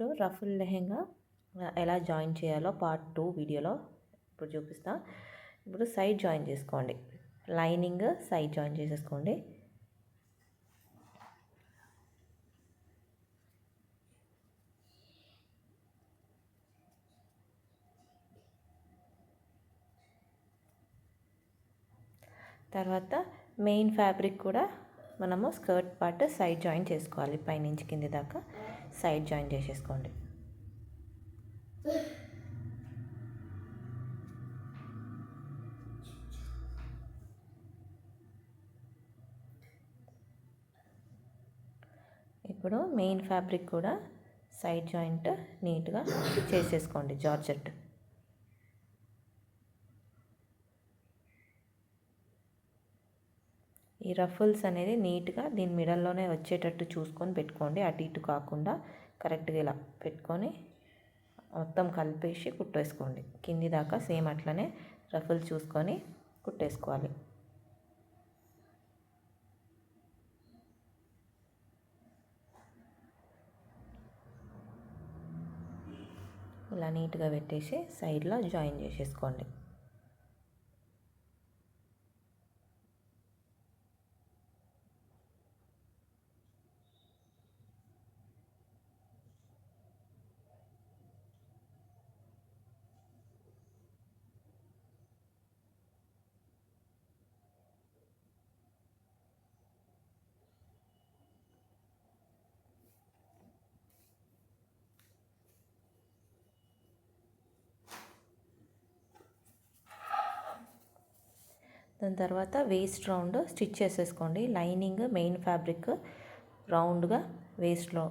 ఇప్పుడు రఫుల్ లెహెంగా ఎలా జాయిన్ చేయాలో పార్ట్ 2 వీడియోలో ఇప్పుడు చూపిస్తా. ఇప్పుడు సైడ్ జాయిన్ చేసుకోండి. లైనింగ్ సైడ్ జాయిన్ చేసేసుకోండి. తర్వాత మెయిన్ ఫ్యాబ్రిక్ కూడా మనము స్కర్ట్ పార్ట్ సైడ్ జాయిన్ చేసుకోవాలి. పైనుంచి కింది దాకా సైడ్ జాయిన్ చేసేసుకోండి. ఇప్పుడు మెయిన్ ఫ్యాబ్రిక్ కూడా సైడ్ జాయింట్ నీట్గా చేసేసుకోండి. జార్జెట్ ఈ రఫుల్స్ అనేది నీట్గా దీని మిడల్లోనే వచ్చేటట్టు చూసుకొని పెట్టుకోండి. అటు ఇటు కాకుండా కరెక్ట్గా ఇలా పెట్టుకొని మొత్తం కలిపేసి కుట్టేసుకోండి. కింది దాకా సేమ్ అట్లనే రఫుల్ చూసుకొని కుట్టేసుకోవాలి. ఇలా నీట్గా పెట్టేసి సైడ్లో జాయిన్ చేసేసుకోండి. దాని తర్వాత వేస్ట్ రౌండ్ స్టిచ్ చేసేసుకోండి. లైనింగ్ మెయిన్ ఫ్యాబ్రిక్ రౌండ్గా వేస్ట్లో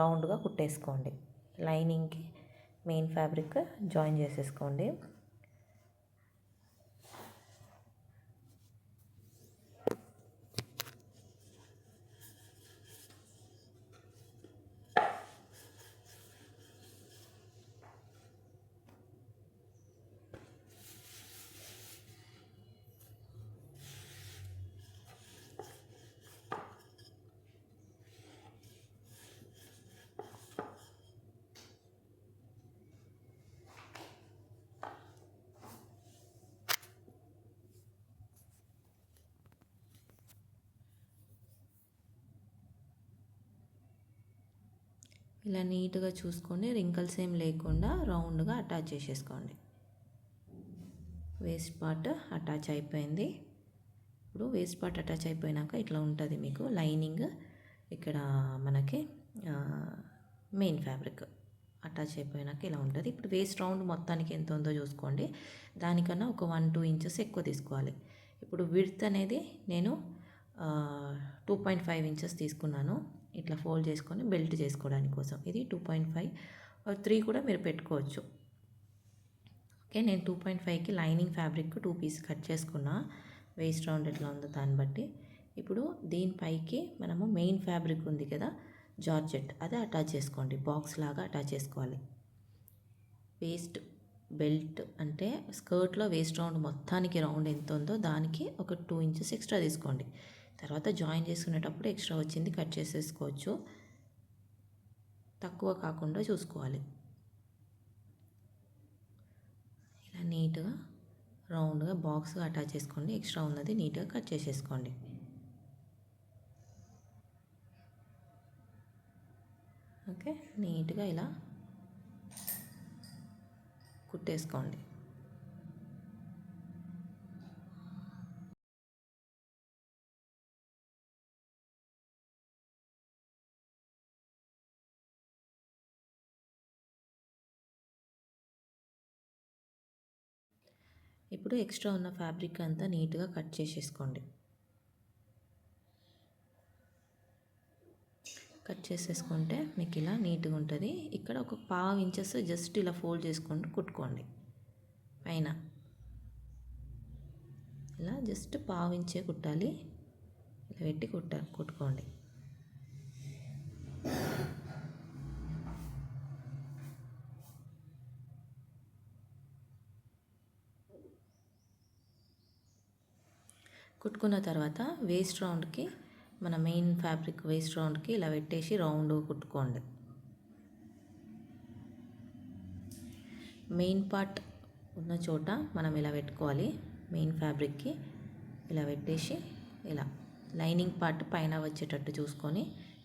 రౌండ్గా కుట్టేసుకోండి. లైనింగ్కి మెయిన్ ఫ్యాబ్రిక్ జాయిన్ చేసేసుకోండి. ఇలా నీట్గా చూసుకొని రింకల్స్ ఏం లేకుండా రౌండ్గా అటాచ్ చేసేసుకోండి. వేస్ట్ పార్ట్ అటాచ్ అయిపోయింది. ఇప్పుడు వేస్ట్ పార్ట్ అటాచ్ అయిపోయినాక ఇట్లా ఉంటుంది మీకు లైనింగ్. ఇక్కడ మనకి మెయిన్ ఫ్యాబ్రిక్ అటాచ్ అయిపోయినాక ఇలా ఉంటుంది. ఇప్పుడు వేస్ట్ రౌండ్ మొత్తానికి ఎంత ఉందో చూసుకోండి. దానికన్నా ఒక 1-2 ఇంచెస్ ఎక్కువ తీసుకోవాలి. ఇప్పుడు విడ్త్ అనేది నేను 2.5 ఇంచెస్ తీసుకున్నాను. ఇట్లా ఫోల్డ్ చేసుకొని బెల్ట్ చేసుకోవడానికి కోసం. ఇది 2.5 3 కూడా మీరు పెట్టుకోవచ్చు. ఓకే, నేను 2.5కి లైనింగ్ ఫ్యాబ్రిక్ 2 పీస్ కట్ చేసుకున్నా. వేస్ట్ రౌండ్ ఎట్లా ఉందో దాన్ని బట్టి. ఇప్పుడు దీనిపైకి మనము మెయిన్ ఫ్యాబ్రిక్ ఉంది కదా జార్జెట్, అదే అటాచ్ చేసుకోండి. బాక్స్ లాగా అటాచ్ చేసుకోవాలి. వేస్ట్ బెల్ట్ అంటే స్కర్ట్లో వేస్ట్ రౌండ్ మొత్తానికి రౌండ్ ఎంత ఉందో దానికి ఒక 2 ఇంచెస్ ఎక్స్ట్రా తీసుకోండి. తర్వాత జాయిన్ చేసుకునేటప్పుడు ఎక్స్ట్రా వచ్చింది కట్ చేసేసుకోవచ్చు. తక్కువ కాకుండా చూసుకోవాలి. ఇలా నీట్గా రౌండ్గా బాక్స్గా అటాచ్ చేసుకోండి. ఎక్స్ట్రా ఉన్నది నీట్గా కట్ చేసేసుకోండి. ఓకే, నీట్గా ఇలా కుట్టేసుకోండి. ఇప్పుడు ఎక్స్ట్రా ఉన్న ఫ్యాబ్రిక్ అంతా నీట్గా కట్ చేసేసుకోండి. కట్ చేసేసుకుంటే మీకు ఇలా నీట్గా ఉంటుంది. ఇక్కడ ఒక 1/2 ఇంచెస్ జస్ట్ ఇలా ఫోల్డ్ చేసుకొని కుట్టుకోండి. పైన ఇలా జస్ట్ 1/2 ఇంచే కుట్టాలి. ఇలా పెట్టి కుట్టుకోండి. కుట్టుకున్న తర్వాత వేస్ట్ రౌండ్కి మన మెయిన్ ఫ్యాబ్రిక్ వేస్ట్ రౌండ్కి ఇలా పెట్టేసి రౌండ్ కుట్టుకోండి. మెయిన్ పార్ట్ ఉన్న చోట మనం ఇలా పెట్టుకోవాలి. మెయిన్ ఫ్యాబ్రిక్కి ఇలా పెట్టేసి ఇలా లైనింగ్ పార్ట్ పైన వచ్చేటట్టు చూసుకొని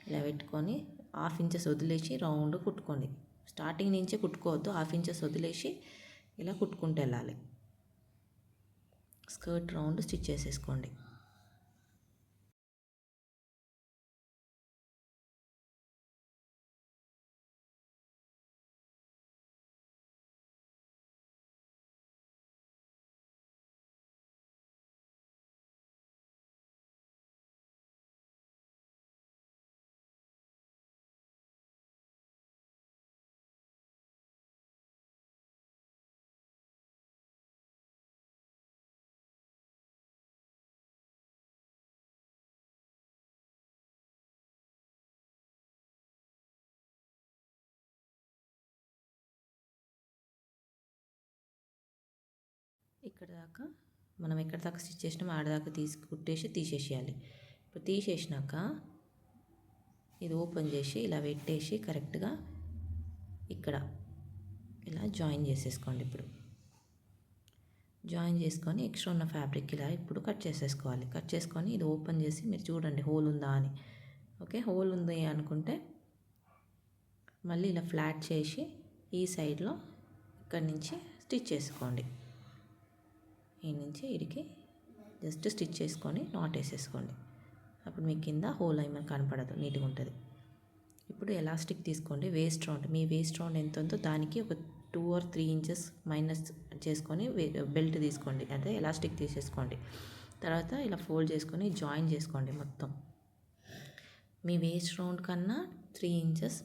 ఇలా పెట్టుకొని 1/2 ఇంచెస్ వదిలేసి రౌండ్ కుట్టుకోండి. స్టార్టింగ్ నుంచే కుట్టుకోవద్దు, 1/2 ఇంచెస్ వదిలేసి ఇలా కుట్టుకుంటూ వెళ్ళాలి. స్కర్ట్ రౌండ్ స్టిచ్ చేసేసుకోండి. ఇక్కడ దాకా మనం ఎక్కడ దాకా స్టిచ్ చేసినామో ఆడ దాకా కుట్టేసి తీసేసేయాలి. ఇప్పుడు తీసేసినాక ఇది ఓపెన్ చేసి ఇలా పెట్టేసి కరెక్ట్గా ఇక్కడ ఇలా జాయిన్ చేసేసుకోండి. ఇప్పుడు జాయిన్ చేసుకొని ఎక్స్ట్రా ఉన్న ఫ్యాబ్రిక్ ఇలా ఇప్పుడు కట్ చేసేసుకోవాలి. కట్ చేసుకొని ఇది ఓపెన్ చేసి మీరు చూడండి హోల్ ఉందా అని. ఓకే, హోల్ ఉంది అనుకుంటే మళ్ళీ ఇలా ఫ్లాట్ చేసి ఈ సైడ్లో ఇక్కడి నుంచి స్టిచ్ చేసుకోండి. ఈ నుంచి ఇడికి జస్ట్ స్టిచ్ చేసుకొని నాట్ వేసేసుకోండి. అప్పుడు మీ కింద హోల్ ఏమైనా కనపడదు, నీట్గా ఉంటుంది. ఇప్పుడు ఎలాస్టిక్ తీసుకోండి. వేస్ట్ రౌండ్, మీ వేస్ట్ రౌండ్ ఎంత ఉందో దానికి ఒక 2 or 3 ఇంచెస్ మైనస్ చేసుకొని బెల్ట్ తీసుకోండి, అంటే ఎలాస్టిక్ తీసేసుకోండి. తర్వాత ఇలా ఫోల్డ్ చేసుకొని జాయిన్ చేసుకోండి మొత్తం. మీ వేస్ట్ రౌండ్ కన్నా 3 ఇంచెస్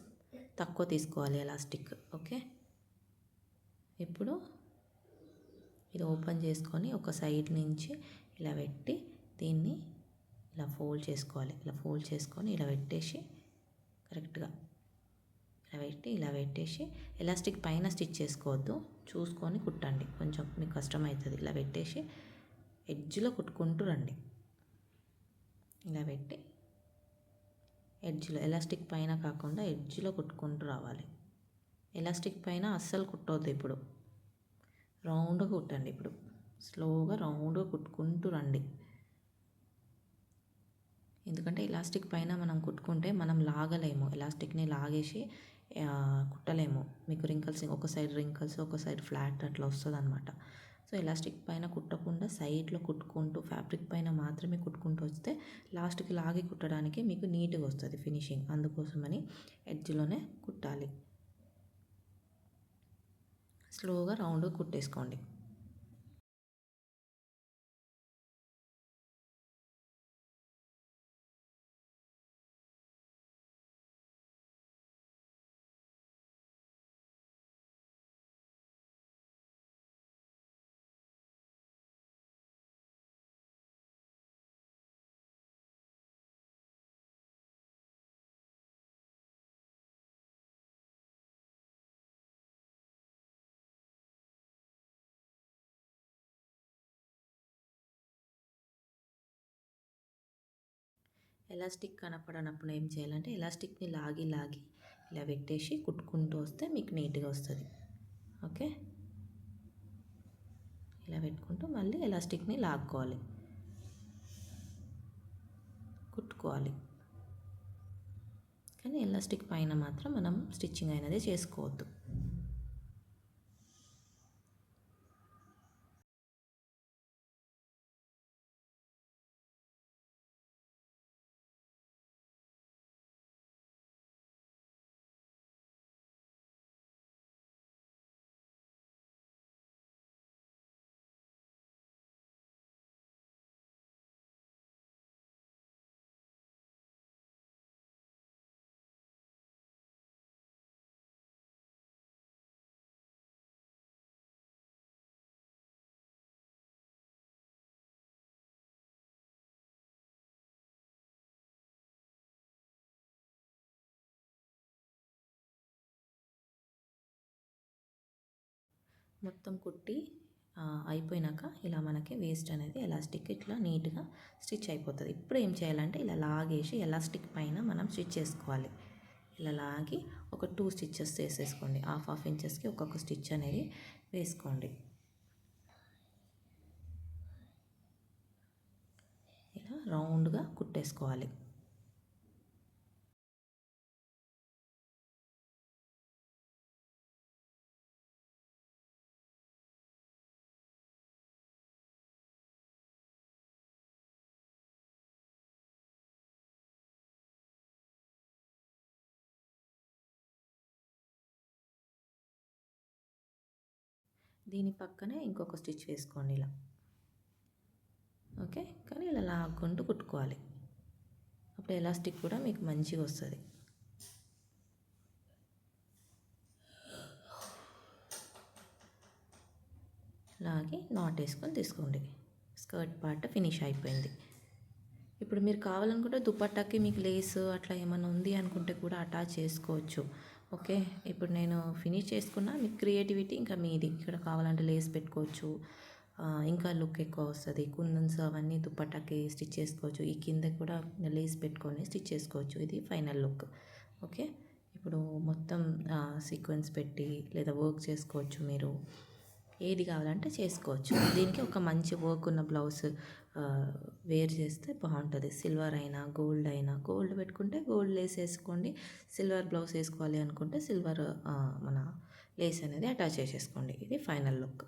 తక్కువ తీసుకోవాలి ఎలాస్టిక్. ఓకే, ఇప్పుడు ఇది ఓపెన్ చేసుకొని ఒక సైడ్ నుంచి ఇలా పెట్టి దీన్ని ఇలా ఫోల్డ్ చేసుకోవాలి. ఇలా ఫోల్డ్ చేసుకొని ఇలా పెట్టేసి కరెక్ట్గా ఇలా పెట్టేసి ఎలాస్టిక్ పైన స్టిచ్ చేసుకోవద్దు, చూసుకొని కుట్టండి, కొంచెం మీకు కష్టమవుతుంది. ఇలా పెట్టేసి ఎడ్జ్లో కుట్టుకుంటూ రండి. ఇలా పెట్టి ఎడ్జ్లో, ఎలాస్టిక్ పైన కాకుండా ఎడ్జ్లో కుట్టుకుంటూ రావాలి. ఎలాస్టిక్ పైన అస్సలు కుట్టవద్దు. ఇప్పుడు రౌండ్గా కుట్టండి. ఇప్పుడు స్లోగా రౌండ్గా కుట్టుకుంటూ రండి. ఎందుకంటే ఎలాస్టిక్ పైన మనం కుట్టుకుంటే మనం లాగలేము, ఎలాస్టిక్ని లాగేసి కుట్టలేము. మీకు రింకల్స్, ఒక సైడ్ రింకల్స్ ఒక సైడ్ ఫ్లాట్ అట్లా వస్తుంది అనమాట. సో ఎలాస్టిక్ పైన కుట్టకుండా సైడ్లో కుట్టుకుంటూ ఫ్యాబ్రిక్ పైన మాత్రమే కుట్టుకుంటూ వస్తే లాస్ట్కి లాగి కుట్టడానికి మీకు నీట్గా వస్తుంది ఫినిషింగ్. అందుకోసమని ఎడ్జ్లోనే కుట్టాలి. స్లోగా రౌండ్గా కుట్టేసుకోండి. ఎలాస్టిక్ కనపడనప్పుడు ఏం చేయాలంటే ఎలాస్టిక్ని లాగి ఇలా పెట్టేసి కుట్టుకుంటూ వస్తే మీకు నీట్గా వస్తుంది. ఓకే, ఇలా పెట్టుకుంటూ మళ్ళీ ఎలాస్టిక్ని లాక్కోవాలి, కుట్టుకోవాలి. కానీ ఎలాస్టిక్ పైన మాత్రం మనం స్టిచ్చింగ్ అనేది చేసుకోవద్దు. మొత్తం కుట్టి అయిపోయినాక ఇలా మనకి వేస్ట్ అనేది ఎలాస్టిక్ ఇట్లా నీట్గా స్టిచ్ అయిపోతుంది. ఇప్పుడు ఏం చేయాలంటే ఇలా లాగేసి ఎలాస్టిక్ పైన మనం స్టిచ్ చేసుకోవాలి. ఇలా లాగి ఒక 2 స్టిచెస్ వేసేసుకోండి. హాఫ్ ఇంచెస్కి ఒక్కొక్క స్టిచ్ అనేది వేసుకోండి. ఇలా రౌండ్గా కుట్టేసుకోవాలి. దీని పక్కనే ఇంకొక స్టిచ్ వేసుకోండి ఇలా. ఓకే, కానీ ఇలా లాక్కుంటూ కుట్టుకోవాలి. అప్పుడు ఎలాస్టిక్ కూడా మీకు మంచిగా వస్తుంది. లాగి నాట్ వేసుకొని తీసుకోండి. స్కర్ట్ పార్ట్ ఫినిష్ అయిపోయింది. ఇప్పుడు మీరు కావాలనుకుంటే దుపట్టాకి మీకు లేస్ అట్లా ఏమైనా ఉంది అనుకుంటే కూడా అటాచ్ చేసుకోవచ్చు. ఓకే, ఇప్పుడు నేను ఫినిష్ చేసుకున్నా, మీకు క్రియేటివిటీ ఇంకా మీది. ఇక్కడ కావాలంటే లేస్ పెట్టుకోవచ్చు, ఇంకా లుక్ ఎక్కువ వస్తుంది. కుందన్స్ అవన్నీ దుపట్టాకి స్టిచ్ చేసుకోవచ్చు. ఈ కింద కూడా లేస్ పెట్టుకొని స్టిచ్ చేసుకోవచ్చు. ఇది ఫైనల్ లుక్. ఓకే, ఇప్పుడు మొత్తం సీక్వెన్స్ పెట్టి లేదా వర్క్ చేసుకోవచ్చు. మీరు ఏది కావాలంటే చేసుకోవచ్చు. దీనికి ఒక మంచి వర్క్ ఉన్న బ్లౌజ్ వేర్ చేస్తే బాగుంటుంది. సిల్వర్ అయినా గోల్డ్ అయినా, గోల్డ్ పెట్టుకుంటే గోల్డ్ లేస్ వేసుకోండి. సిల్వర్ బ్లౌజ్ వేసుకోవాలి అనుకుంటే సిల్వర్ మన లేస్ అనేది అటాచ్ చేసేసుకోండి. ఇది ఫైనల్ లుక్.